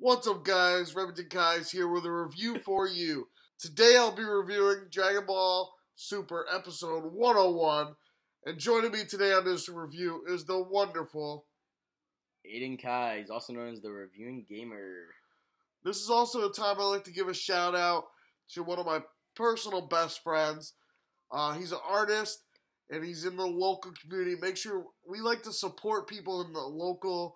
What's up, guys? Remington Keyes here with a review for you. Today I'll be reviewing Dragon Ball Super Episode 101, and joining me today on this review is the wonderful Aiden Keyes, also known as the Reviewing Gamer. This is also a time I like to give a shout out to one of my personal best friends. He's an artist, and he's in the local community. Make sure we like to support people in the local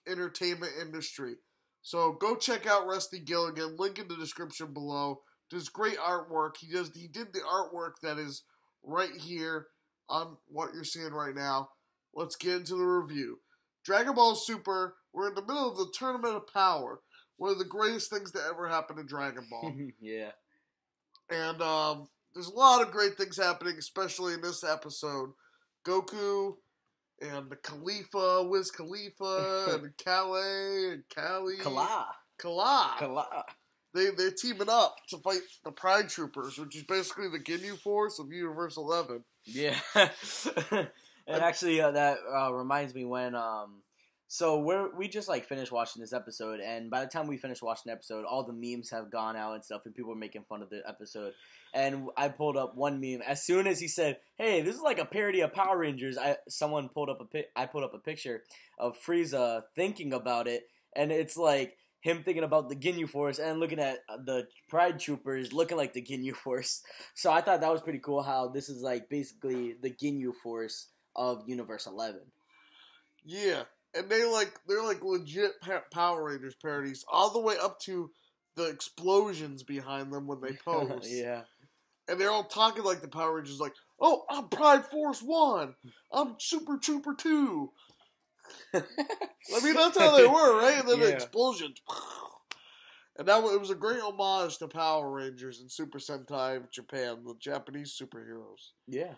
entertainment industry. So go check out Rusty Gilligan. Link in the description below. Does great artwork. He did the artwork that is right here on what you're seeing right now. Let's get into the review. Dragon Ball Super. We're in the middle of the Tournament of Power. One of the greatest things to ever happen in Dragon Ball. Yeah. And there's a lot of great things happening, especially in this episode. Goku and the Khalifa, Wiz Khalifa, and Calais, and Kala. They're teaming up to fight the Pride Troopers, which is basically the Ginyu Force of Universe 11. Yeah. And actually, that reminds me when... So we just finished watching this episode, and by the time we finished watching the episode, all the memes have gone out and stuff, and people are making fun of the episode. And I pulled up one meme as soon as he said, "Hey, this is like a parody of Power Rangers." I pulled up a picture of Frieza thinking about it, and it's like him thinking about the Ginyu Force and looking at the Pride Troopers looking like the Ginyu Force. So I thought that was pretty cool. How this is like basically the Ginyu Force of Universe 11. Yeah. And they're like legit Power Rangers parodies, all the way up to the explosions behind them when they pose. Yeah. And they're all talking like the Power Rangers, like, "Oh, I'm Pride Force 1. I'm Super Trooper 2. I mean, that's how they were, right? And then the explosions. And it was a great homage to Power Rangers and Super Sentai of Japan, the Japanese superheroes. Yeah.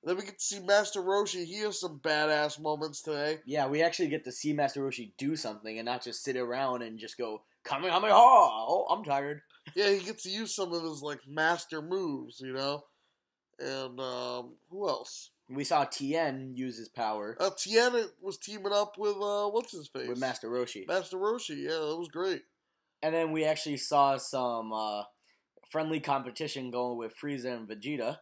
Then we get to see Master Roshi. He has some badass moments today. Yeah, we actually get to see Master Roshi do something and not just sit around and just go, Kamehameha! Oh, I'm tired. Yeah, he gets to use some of his, master moves, you know? And, who else? We saw Tien use his power. Tien was teaming up with, what's-his-face? With Master Roshi. Master Roshi, yeah, that was great. And then we actually saw some, friendly competition going with Frieza and Vegeta.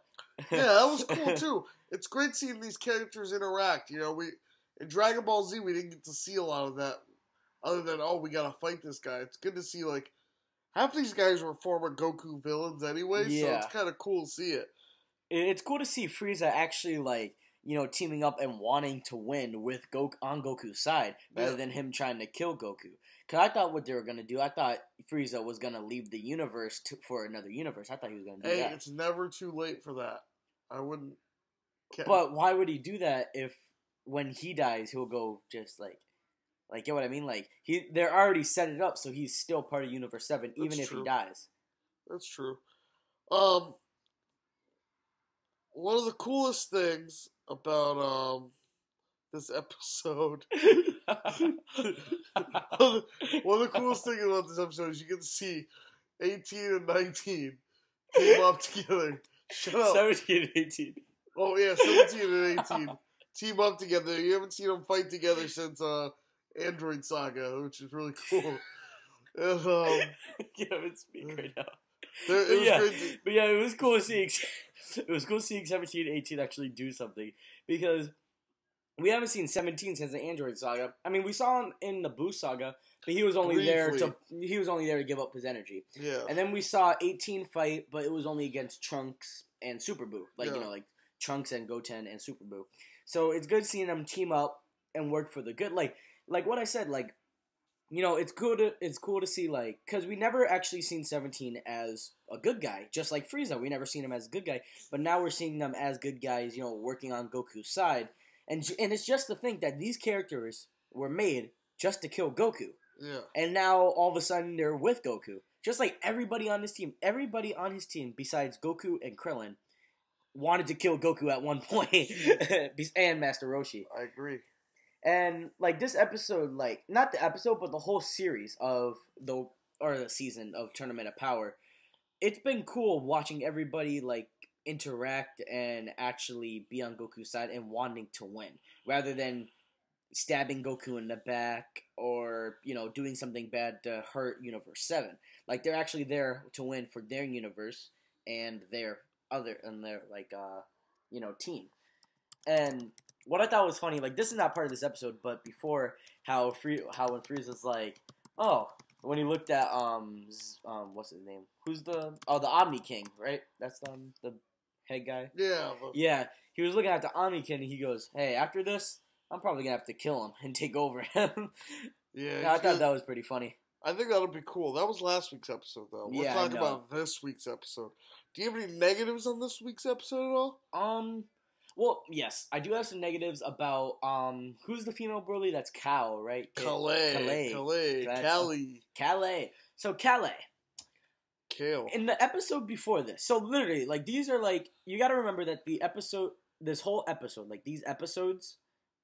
Yeah, that was cool, too. It's great seeing these characters interact, you know? In Dragon Ball Z, we didn't get to see a lot of that, other than, we gotta fight this guy. It's good to see, half these guys were former Goku villains anyway, so it's kind of cool to see it. It's cool to see Frieza actually, teaming up and wanting to win with on Goku's side, rather than him trying to kill Goku. Because I thought what they were going to do, I thought Frieza was going to leave the universe for another universe. I thought he was going to do that. Hey, it's never too late for that. I wouldn't... But why would he do that if, when he dies, he'll go just, get what I mean? They're already set it up, so he's still part of Universe 7, even if he dies. That's true. One of the coolest things about, this episode... One of the coolest things about this episode is you get to see 18 and 19 team up together. Shut up. 17 and 18. Oh, yeah, 17 and 18 team up together. You haven't seen them fight together since Android Saga, which is really cool. And, you haven't speak right now. It was cool seeing 17 and 18 actually do something, because we haven't seen 17 since the Android Saga. I mean, we saw him in the Boost Saga, but he was only there to give up his energy. Yeah. And then we saw 18 fight, but it was only against Trunks and Super Boo, Trunks and Goten and Super Boo. So it's good seeing them team up and work for the good. Like what I said, it's cool to see, because we never actually seen 17 as a good guy, just like Frieza. We never seen him as a good guy, but now we're seeing them as good guys, working on Goku's side. And it's just to think that these characters were made just to kill Goku. Yeah. And now, all of a sudden, they're with Goku. Just like everybody on his team besides Goku and Krillin wanted to kill Goku at one point. And Master Roshi. I agree. And, this episode, not the episode, but the whole series of the season of Tournament of Power, it's been cool watching everybody, interact and actually be on Goku's side and wanting to win, rather than stabbing Goku in the back or, doing something bad to hurt Universe 7. Like, they're actually there to win for their universe and their team. And what I thought was funny, like, this is not part of this episode, but before, how when Frieza's like, oh, when he looked at, what's his name? The Omni King, right? That's, the head guy? Yeah. Yeah, he was looking at the Omni King, and he goes, hey, after this, I'm probably gonna have to kill him and take over him. Yeah. I thought that was pretty funny. I think that'll be cool. That was last week's episode, though. We're talking about this week's episode. Do you have any negatives on this week's episode at all? Well, yes, I do have some negatives about, who's the female Broly? That's Cal, right? Calais. So, Calais. Kale. In the episode before this, so literally, like, these are, like, you gotta remember that this whole episode, like, these episodes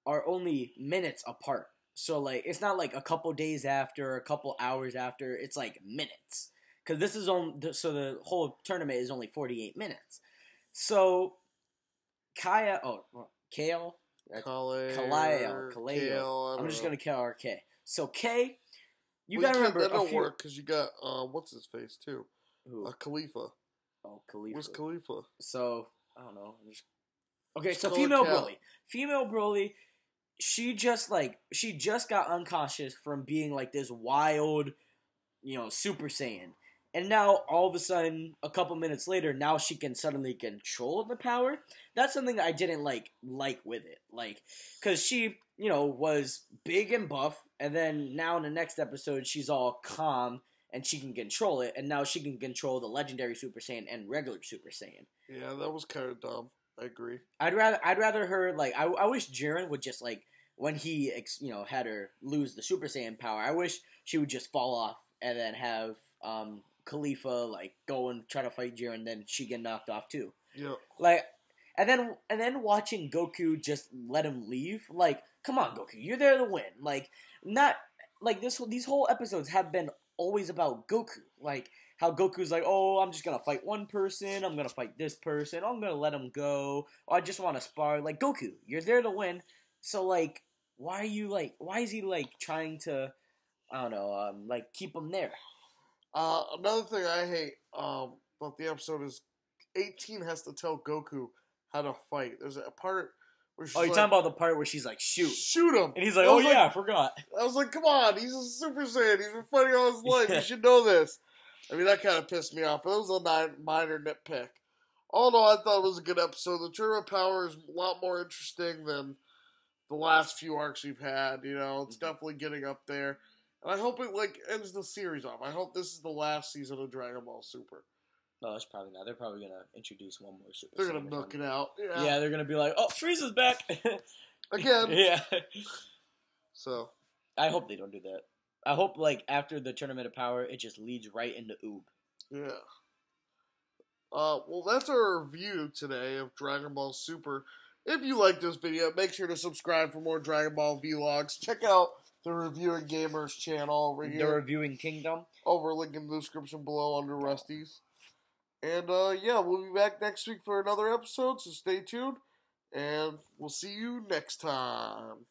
are only minutes apart. So, like, it's not, like, a couple days after, a couple hours after, it's, like, minutes. Because this is so the whole tournament is only 48 minutes. So, Kale. Kaleo. I'm just going to call her K. So, K, you got to remember. That don't work because you got, what's his face, too? Who? Khalifa. Oh, Khalifa. Where's Khalifa? So, I don't know. Okay, so female Broly. Female Broly, she just got unconscious from being, like, this wild, Super Saiyan. And now, all of a sudden, a couple minutes later, now she can suddenly control the power. That's something I didn't like with it. Like, because she, was big and buff, and then now in the next episode, she's all calm, and she can control it, and now she can control the legendary Super Saiyan and regular Super Saiyan. Yeah, that was kind of dumb. I agree. I'd rather her, like, I wish Jiren would just, like, when he, had her lose the Super Saiyan power, I wish she would just fall off, and then have, Khalifa, like, go and try to fight Jiren, then she get knocked off too. Yeah. Like, and then watching Goku just let him leave. Like, come on, Goku, you're there to win. Like, not like these whole episodes have been always about Goku. Like, how Goku's like, oh, I'm just gonna fight one person. I'm gonna fight this person. I'm gonna let him go. Or I just want to spar. Like, Goku, you're there to win. So, like, why is he, like, trying to, I don't know, like, keep him there? Another thing I hate about the episode is 18 has to tell Goku how to fight. There's a part where she's you're talking about the part where she's like, shoot him, and he's like, oh yeah, I forgot. I was like, come on, he's a Super Saiyan. He's been fighting all his life. You should know this. I mean, that kind of pissed me off, but it was a minor nitpick. All in all, I thought it was a good episode. The Tournament Power is a lot more interesting than the last few arcs we've had. It's definitely getting up there. And I hope it, like, ends the series off. I hope this is the last season of Dragon Ball Super. No, it's probably not. They're probably going to introduce one more Super. They're going to milk it out. Yeah, they're going to be like, oh, Frieza's back. Again. Yeah. So. I hope they don't do that. I hope, like, after the Tournament of Power, it just leads right into Oob. Yeah. Well, that's our review today of Dragon Ball Super. If you like this video, make sure to subscribe for more Dragon Ball vlogs. Check out the Reviewing Gamers channel over here. The Reviewing Kingdom. Over, link in the description below under Rusty's. And, yeah, we'll be back next week for another episode, so stay tuned. And we'll see you next time.